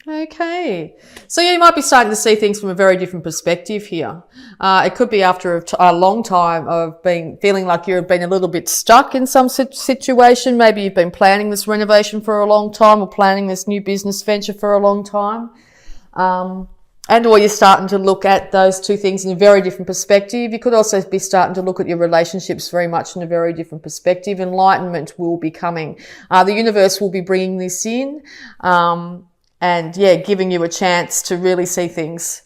Okay. So you might be starting to see things from a very different perspective here. It could be after a long time of feeling like you've been a little bit stuck in some situation. Maybe you've been planning this renovation for a long time or planning this new business venture for a long time. Or you're starting to look at those two things in a very different perspective. You could also be starting to look at your relationships very much in a very different perspective. Enlightenment will be coming. The universe will be bringing this in. Giving you a chance to really see things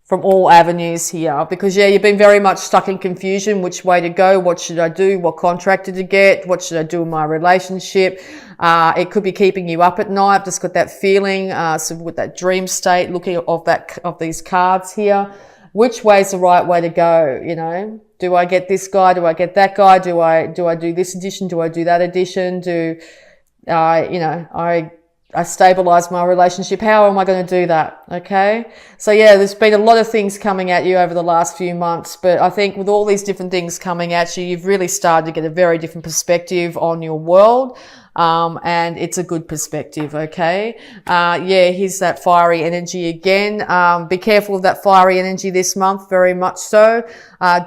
from all avenues here, because you've been very much stuck in confusion. Which way to go? What should I do? What contractor to get? What should I do in my relationship? It could be keeping you up at night. Just got that feeling, so with that dream state, looking of these cards here. Which way is the right way to go? You know, do I get this guy? Do I get that guy? Do I do this edition? Do I do that edition? I stabilize my relationship. How am I going to do that? Okay. So there's been a lot of things coming at you over the last few months, but I think with all these different things coming at you, you've really started to get a very different perspective on your world. And it's a good perspective. Okay. Here's that fiery energy again. Be careful of that fiery energy this month, very much so.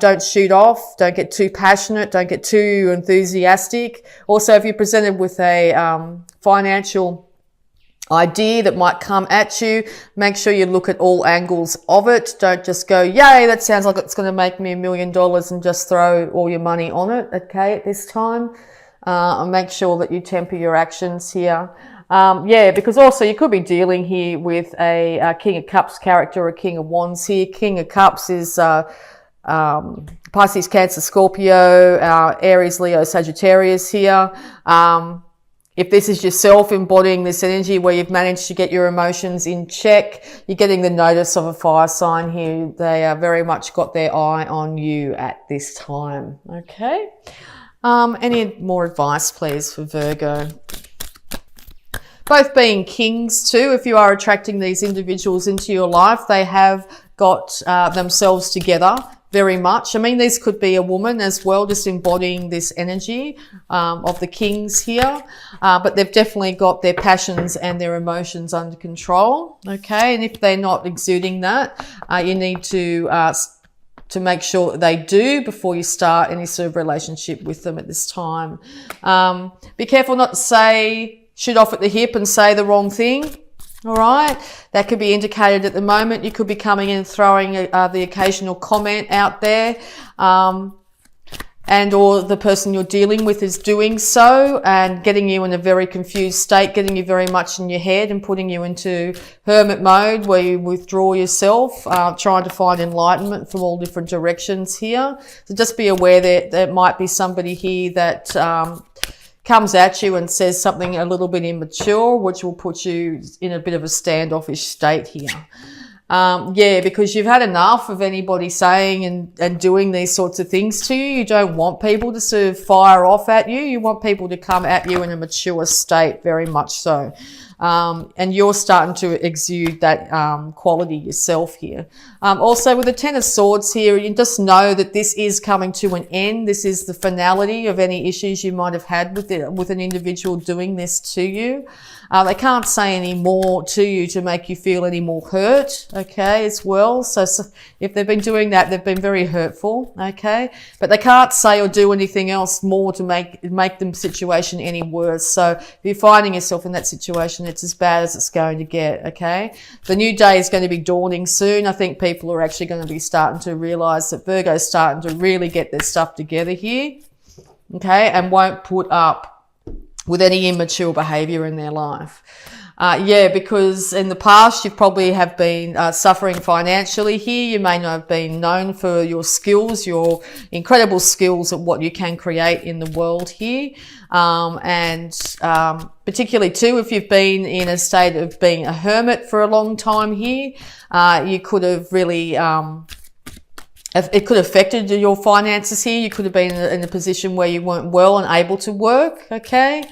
Don't shoot off. Don't get too passionate. Don't get too enthusiastic. Also, if you're presented with a, financial idea that might come at you, make sure you look at all angles of it. Don't just go, yay, that sounds like it's going to make me $1 million, and just throw all your money on it. Okay. At this time, make sure that you temper your actions here. Because also you could be dealing here with a King of Cups character or a King of Wands here. King of Cups is, Pisces, Cancer, Scorpio, Aries, Leo, Sagittarius here. If this is yourself embodying this energy where you've managed to get your emotions in check, you're getting the notice of a fire sign here. They are very much got their eye on you at this time. Okay. Any more advice, please, for Virgo? Both being kings too, if you are attracting these individuals into your life, they have got themselves together very much. I mean, this could be a woman as well, just embodying this energy of the kings here. But they've definitely got their passions and their emotions under control. Okay. And if they're not exuding that, you need to make sure that they do before you start any sort of relationship with them at this time. Be careful not to shoot off at the hip and say the wrong thing. All right. That could be indicated at the moment. You could be coming in and throwing the occasional comment out there. Or the person you're dealing with is doing so and getting you in a very confused state, getting you very much in your head and putting you into hermit mode where you withdraw yourself, trying to find enlightenment from all different directions here. So just be aware that there might be somebody here that comes at you and says something a little bit immature, which will put you in a bit of a standoffish state here. Because you've had enough of anybody saying and doing these sorts of things to you. You don't want people to sort of fire off at you. You want people to come at you in a mature state, very much so. And you're starting to exude that quality yourself here. Also with the Ten of Swords here, you just know that this is coming to an end. This is the finality of any issues you might have had with an individual doing this to you. They can't say any more to you to make you feel any more hurt, okay, as well. So if they've been doing that, they've been very hurtful, okay? But they can't say or do anything else more to make the situation any worse. So if you're finding yourself in that situation, it's as bad as it's going to get, okay? The new day is going to be dawning soon. I think people are actually going to be starting to realize that Virgo's starting to really get their stuff together here, okay, and won't put up with any immature behavior in their life. Because in the past you probably have been suffering financially here. You may not have been known for your skills, your incredible skills at what you can create in the world here. Particularly too, if you've been in a state of being a hermit for a long time here, you could have really it could have affected your finances here. You could have been in a position where you weren't well and able to work, okay?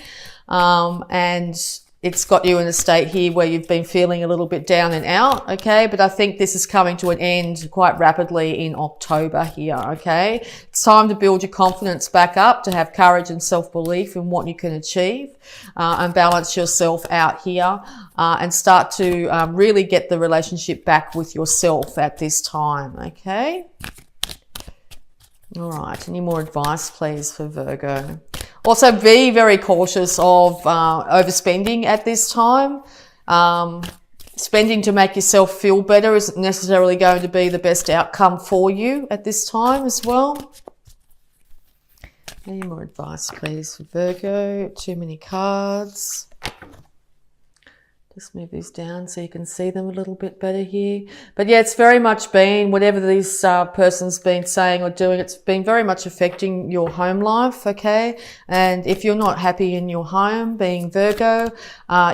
it's got you in a state here where you've been feeling a little bit down and out, okay? But I think this is coming to an end quite rapidly in October here, okay? It's time to build your confidence back up, to have courage and self-belief in what you can achieve, and balance yourself out here, and start to really get the relationship back with yourself at this time, okay? All right, any more advice, please, for Virgo? Also, be very cautious of overspending at this time. Spending to make yourself feel better isn't necessarily going to be the best outcome for you at this time as well. Any more advice, please, for Virgo? Too many cards. Just move these down so you can see them a little bit better here. But yeah, it's very much been, whatever this person's been saying or doing, it's been very much affecting your home life, okay? And if you're not happy in your home, being Virgo,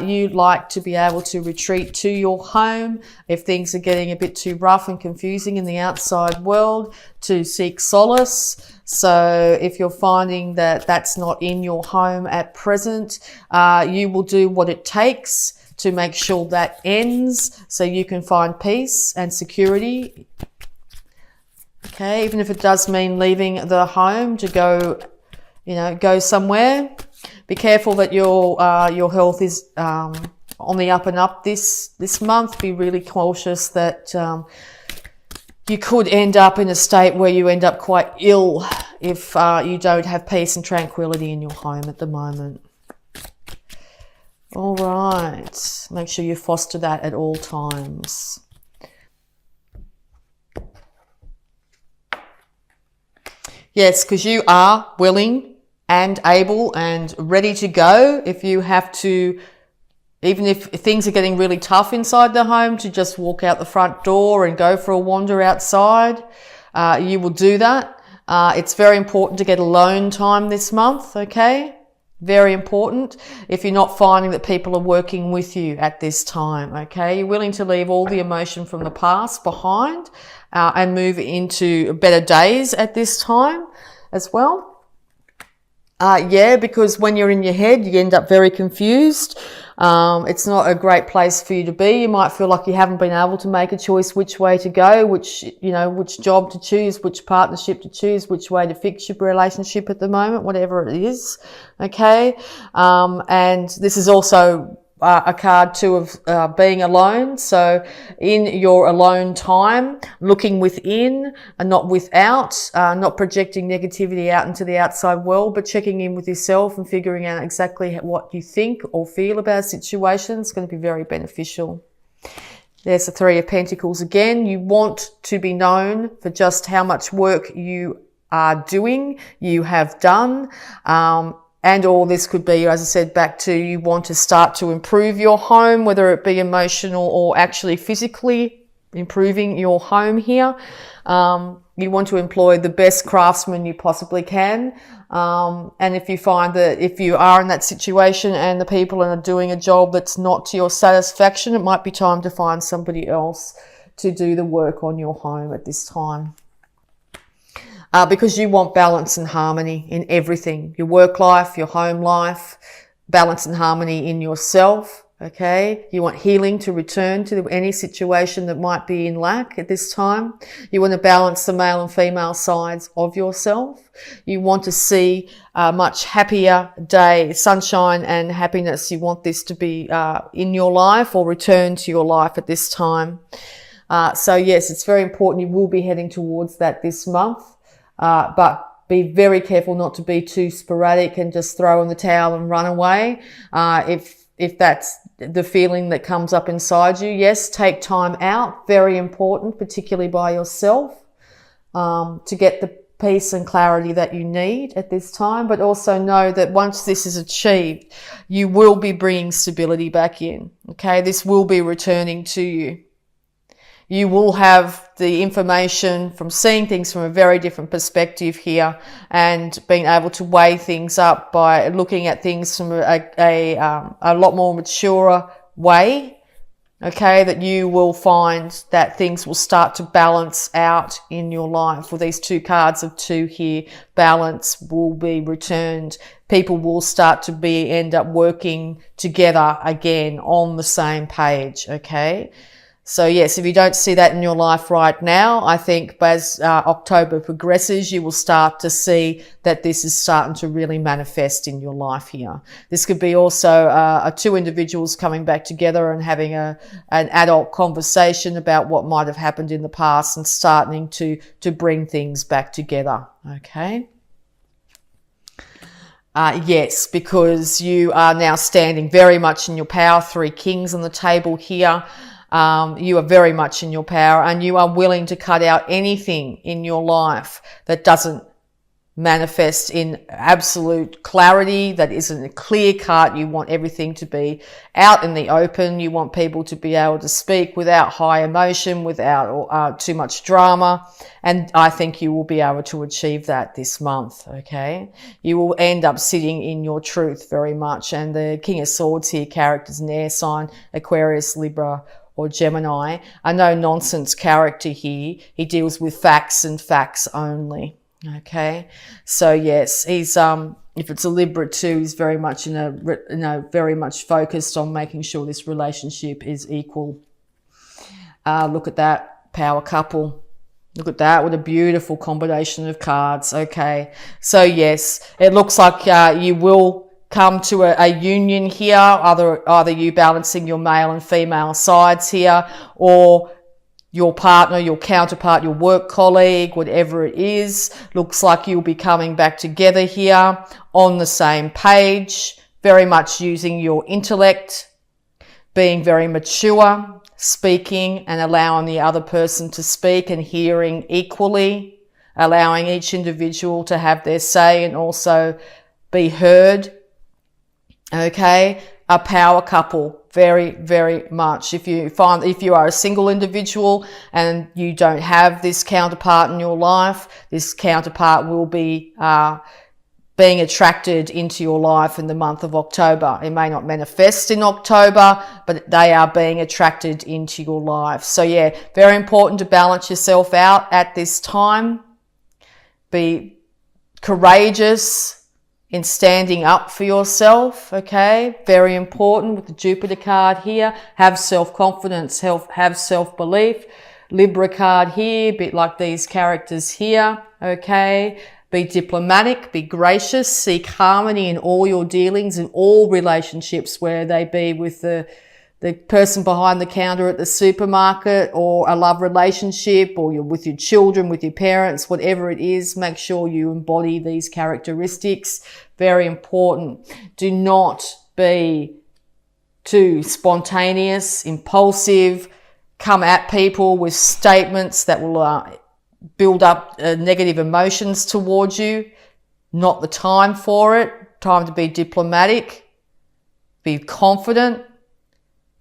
you'd like to be able to retreat to your home if things are getting a bit too rough and confusing in the outside world, to seek solace. So if you're finding that that's not in your home at present, you will do what it takes to make sure that ends so you can find peace and security. Okay, even if it does mean leaving the home to go, go somewhere. Be careful that your health is on the up and up this month. Be really cautious that you could end up in a state where you end up quite ill if you don't have peace and tranquility in your home at the moment. All right, make sure you foster that at all times. Yes, because you are willing and able and ready to go if you have to, even if things are getting really tough inside the home, to just walk out the front door and go for a wander outside. You will do that. It's very important to get alone time this month, okay? Very important if you're not finding that people are working with you at this time, okay? You're willing to leave all the emotion from the past behind and move into better days at this time as well. Because when you're in your head, you end up very confused. It's not a great place for you to be. You might feel like you haven't been able to make a choice which way to go, which job to choose, which partnership to choose, which way to fix your relationship at the moment, whatever it is. Okay. And this is also a card too of being alone. So in your alone time, looking within and not without, not projecting negativity out into the outside world, but checking in with yourself and figuring out exactly what you think or feel about a situation. It's going to be very beneficial. There's the Three of Pentacles again. You want to be known for just how much work you are doing, you have done. And all this could be, as I said, back to you want to start to improve your home, whether it be emotional or actually physically improving your home here. You want to employ the best craftsmen you possibly can. And if you find that if you are in that situation and the people are doing a job that's not to your satisfaction, it might be time to find somebody else to do the work on your home at this time. Because you want balance and harmony in everything, your work life, your home life, balance and harmony in yourself, okay? You want healing to return to any situation that might be in lack at this time. You want to balance the male and female sides of yourself. You want to see a much happier day, sunshine and happiness. You want this to be in your life or return to your life at this time. So yes, it's very important. You will be heading towards that this month. But be very careful not to be too sporadic and just throw in the towel and run away. If that's the feeling that comes up inside you, yes, take time out. Very important, particularly by yourself, to get the peace and clarity that you need at this time. But also know that once this is achieved, you will be bringing stability back in. Okay, this will be returning to you. You will have the information from seeing things from a very different perspective here and being able to weigh things up by looking at things from a lot more mature way Okay, that you will find that things will start to balance out in your life. With these 2 cards of 2 here, balance will be returned. People will start to end up working together again on the same page, okay? So yes, if you don't see that in your life right now, I think as October progresses, you will start to see that this is starting to really manifest in your life here. This could be also 2 individuals coming back together and having an adult conversation about what might have happened in the past and starting to bring things back together, okay? Yes, because you are now standing very much in your power. 3 kings on the table here. You are very much in your power, and you are willing to cut out anything in your life that doesn't manifest in absolute clarity, that isn't a clear cut. You want everything to be out in the open. You want people to be able to speak without high emotion, without too much drama. And I think you will be able to achieve that this month, okay? You will end up sitting in your truth very much. And the King of Swords here, characters an air sign, Aquarius, Libra, or Gemini. A no-nonsense character here. He deals with facts and facts only. Okay, so yes, he's if it's a Libra too, he's very much very much focused on making sure this relationship is equal. Look at that power couple. Look at that, what a beautiful combination of cards. Okay, so yes, it looks like you will come to a union here, either you balancing your male and female sides here, or your partner, your counterpart, your work colleague, whatever it is. Looks like you'll be coming back together here on the same page, very much using your intellect, being very mature, speaking and allowing the other person to speak and hearing equally, allowing each individual to have their say and also be heard. Okay, a power couple, very, very much. If you are a single individual and you don't have this counterpart in your life, this counterpart will be being attracted into your life in the month of October. It may not manifest in October, but they are being attracted into your life. So yeah, very important to balance yourself out at this time. Be courageous in standing up for yourself, okay? Very important with the Jupiter card here. Have self-confidence, have self-belief. Libra card here, a bit like these characters here, okay? Be diplomatic, be gracious, seek harmony in all your dealings, in all relationships, where they be with the person behind the counter at the supermarket, or a love relationship, or you're with your children, with your parents, whatever it is. Make sure you embody these characteristics. Very important. Do not be too spontaneous, impulsive, come at people with statements that will build up negative emotions towards you. Not the time for it. Time to be diplomatic, be confident,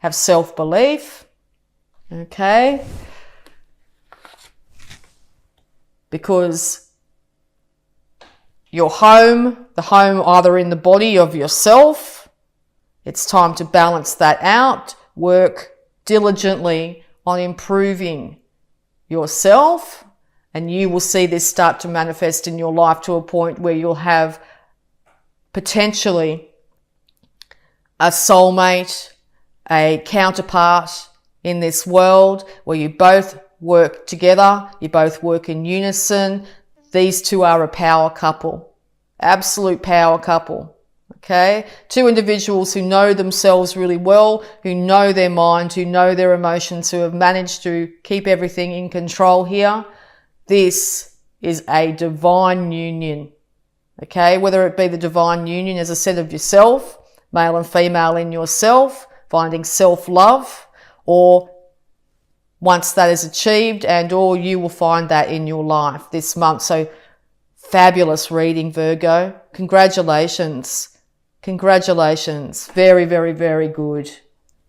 have self-belief, okay? Because your home, the home either in the body of yourself, it's time to balance that out. Work diligently on improving yourself, and you will see this start to manifest in your life to a point where you'll have potentially a soulmate, a counterpart in this world where you both work together, you both work in unison. These two are a power couple, absolute power couple, okay? 2 individuals who know themselves really well, who know their mind, who know their emotions, who have managed to keep everything in control here. This is a divine union, okay? Whether it be the divine union as a set of yourself, male and female in yourself, finding self-love, or once that is achieved, and or you will find that in your life this month. So fabulous reading, Virgo. Congratulations. Congratulations. Very, very, very good.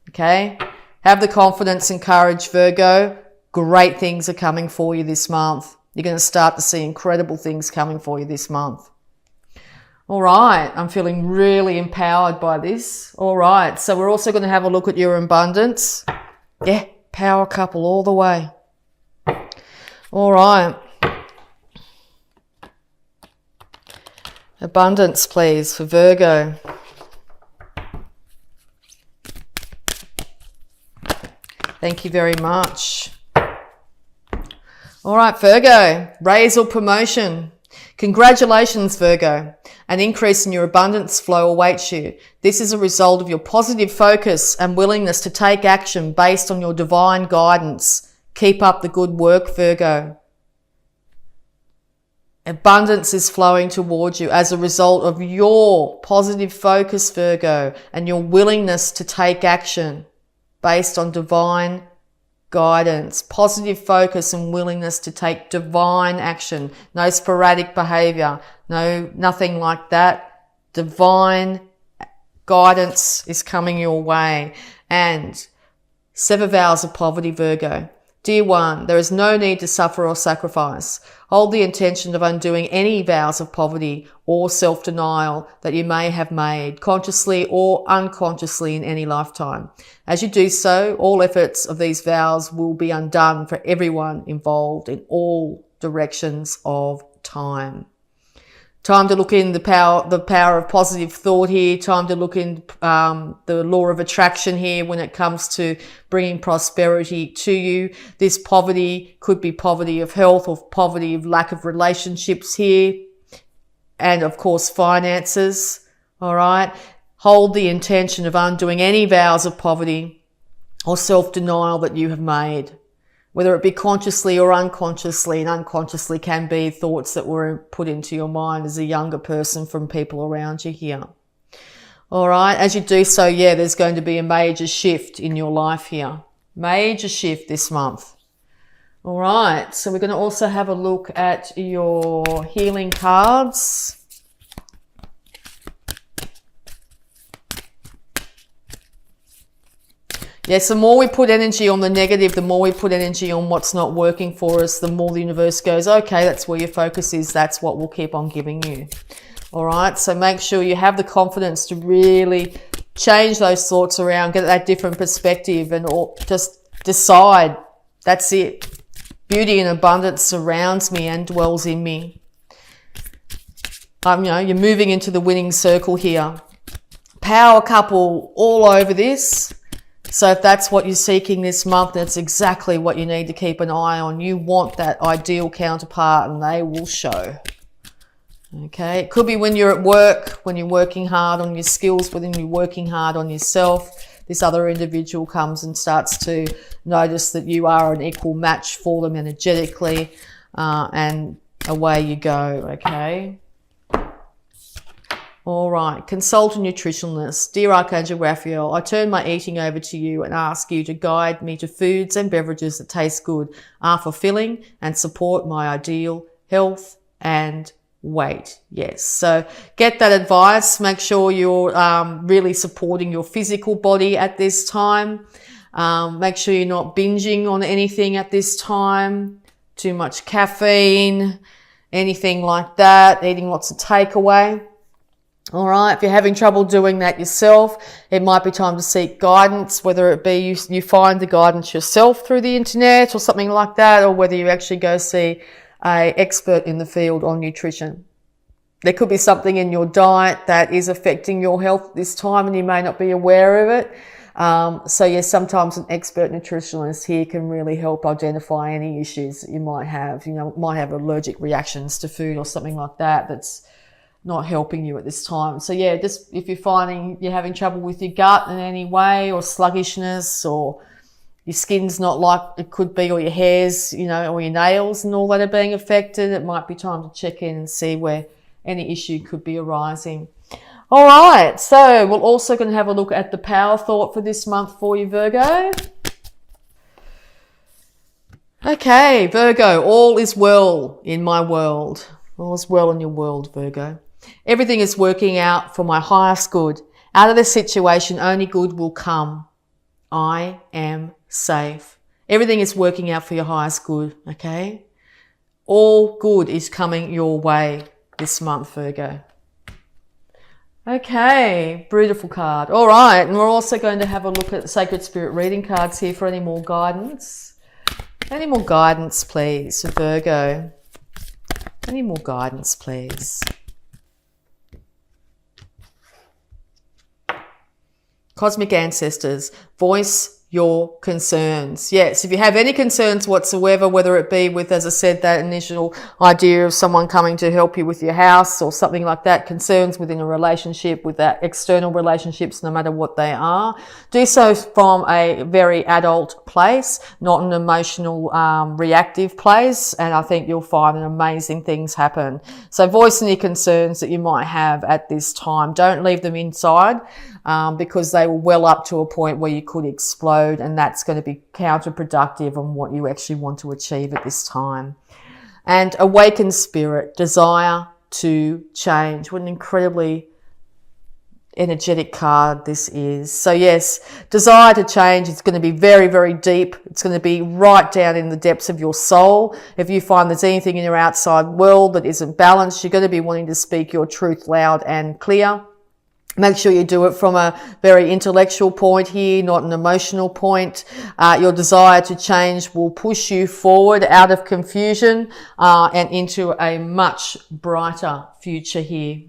Okay? Have the confidence and courage, Virgo. Great things are coming for you this month. You're going to start to see incredible things coming for you this month. All right, I'm feeling really empowered by this. All right, so we're also going to have a look at your abundance. Yeah, power couple all the way. All right. Abundance, please, for Virgo. Thank you very much. All right, Virgo, raise or promotion. Congratulations, Virgo. An increase in your abundance flow awaits you. This is a result of your positive focus and willingness to take action based on your divine guidance. Keep up the good work, Virgo. Abundance is flowing towards you as a result of your positive focus, Virgo, and your willingness to take action based on divine guidance. Positive focus and willingness to take divine action. No sporadic behavior. No, nothing like that. Divine guidance is coming your way. And 7 vows of poverty, Virgo. Dear one, there is no need to suffer or sacrifice. Hold the intention of undoing any vows of poverty or self-denial that you may have made, consciously or unconsciously in any lifetime. As you do so, all efforts of these vows will be undone for everyone involved in all directions of time. Time to look in the power of positive thought here. Time to look in the law of attraction here when it comes to bringing prosperity to you. This poverty could be poverty of health or poverty of lack of relationships here. And of course, finances. All right. Hold the intention of undoing any vows of poverty or self-denial that you have made, whether it be consciously or unconsciously, and unconsciously can be thoughts that were put into your mind as a younger person from people around you here. All right. As you do so, yeah, there's going to be a major shift in your life here. Major shift this month. All right. So we're going to also have a look at your healing cards. Yes, the more we put energy on the negative, the more we put energy on what's not working for us, the more the universe goes, okay, that's where your focus is. That's what we'll keep on giving you. All right. So make sure you have the confidence to really change those thoughts around, get that different perspective, and just decide that's it. Beauty and abundance surrounds me and dwells in me. You're moving into the winning circle here. Power couple all over this. So if that's what you're seeking this month, that's exactly what you need to keep an eye on. You want that ideal counterpart, and they will show. Okay. It could be when you're at work, when you're working hard on your skills, when you're working hard on yourself. This other individual comes and starts to notice that you are an equal match for them energetically, and away you go. Okay. All right, consult a nutritionalist. Dear Archangel Raphael, I turn my eating over to you and ask you to guide me to foods and beverages that taste good, are fulfilling, and support my ideal health and weight. Yes, so get that advice. Make sure you're really supporting your physical body at this time. Make sure you're not binging on anything at this time. Too much caffeine, anything like that, eating lots of takeaway. All right. If you're having trouble doing that yourself, it might be time to seek guidance, whether it be you find the guidance yourself through the internet or something like that, or whether you actually go see an expert in the field on nutrition. There could be something in your diet that is affecting your health this time and you may not be aware of it. So yes, sometimes an expert nutritionalist here can really help identify any issues that you might have. Might have allergic reactions to food or something like that that's not helping you at this time. So yeah, just if you're finding you're having trouble with your gut in any way, or sluggishness, or your skin's not like it could be, or your hairs, or your nails and all that are being affected, it might be time to check in and see where any issue could be arising. All right, so we're also going to have a look at the power thought for this month for you, Virgo. Okay, Virgo, all is well in my world. All is well in your world, Virgo. Everything is working out for my highest good. Out of this situation, only good will come. I am safe. Everything is working out for your highest good, okay? All good is coming your way this month, Virgo. Okay, beautiful card. All right, and we're also going to have a look at the Sacred Spirit reading cards here for any more guidance. Any more guidance, please, for Virgo? Any more guidance, please? Cosmic Ancestors, voice your concerns. Yes, if you have any concerns whatsoever, whether it be with, as I said, that initial idea of someone coming to help you with your house or something like that, concerns within a relationship, with that external relationships, no matter what they are, do so from a very adult place, not an emotional, reactive place, and I think you'll find amazing things happen. So voice any concerns that you might have at this time. Don't leave them inside, because they will well up to a point where you could explode, and that's going to be counterproductive on what you actually want to achieve at this time. And awakened spirit, desire to change. What an incredibly energetic card this is. So yes, desire to change is going to be very, very deep. It's going to be right down in the depths of your soul. If you find there's anything in your outside world that isn't balanced, you're going to be wanting to speak your truth loud and clear. Make sure you do it from a very intellectual point here, not an emotional point. Your desire to change will push you forward out of confusion and into a much brighter future here.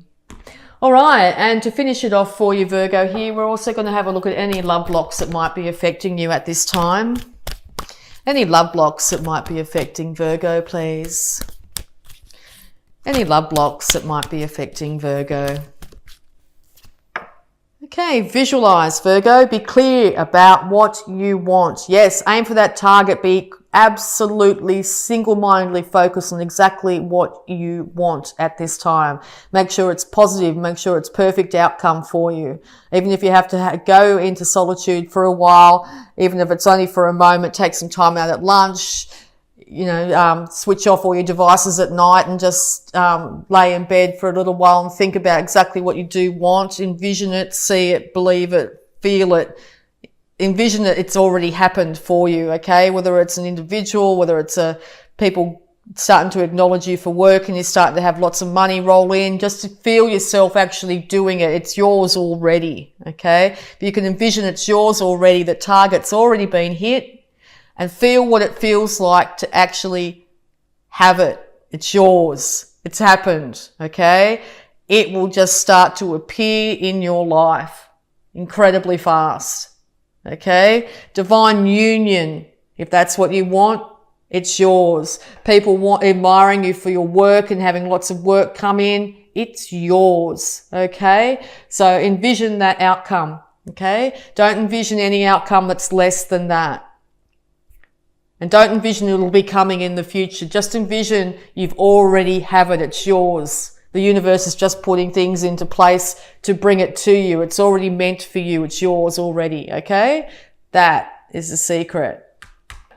All right, and to finish it off for you, Virgo, here, we're also going to have a look at any love blocks that might be affecting you at this time. Any love blocks that might be affecting Virgo, please. Any love blocks that might be affecting Virgo. Okay, visualize, Virgo. Be clear about what you want. Yes, aim for that target. Be absolutely single-mindedly focused on exactly what you want at this time. Make sure it's positive. Make sure it's perfect outcome for you. Even if you have to go into solitude for a while, even if it's only for a moment, take some time out at lunch, switch off all your devices at night and just lay in bed for a little while and think about exactly what you do want. Envision it, see it, believe it, feel it. Envision it, it's already happened for you, okay? Whether it's an individual, whether it's people starting to acknowledge you for work and you're starting to have lots of money roll in, just to feel yourself actually doing it. It's yours already, okay? If you can envision it's yours already, the target's already been hit, and feel what it feels like to actually have it. It's yours. It's happened, okay? It will just start to appear in your life incredibly fast, okay? Divine union, if that's what you want, it's yours. People admiring you for your work and having lots of work come in, it's yours, okay? So envision that outcome, okay? Don't envision any outcome that's less than that. And don't envision it'll be coming in the future. Just envision you've already have it. It's yours. The universe is just putting things into place to bring it to you. It's already meant for you. It's yours already. Okay? That is the secret.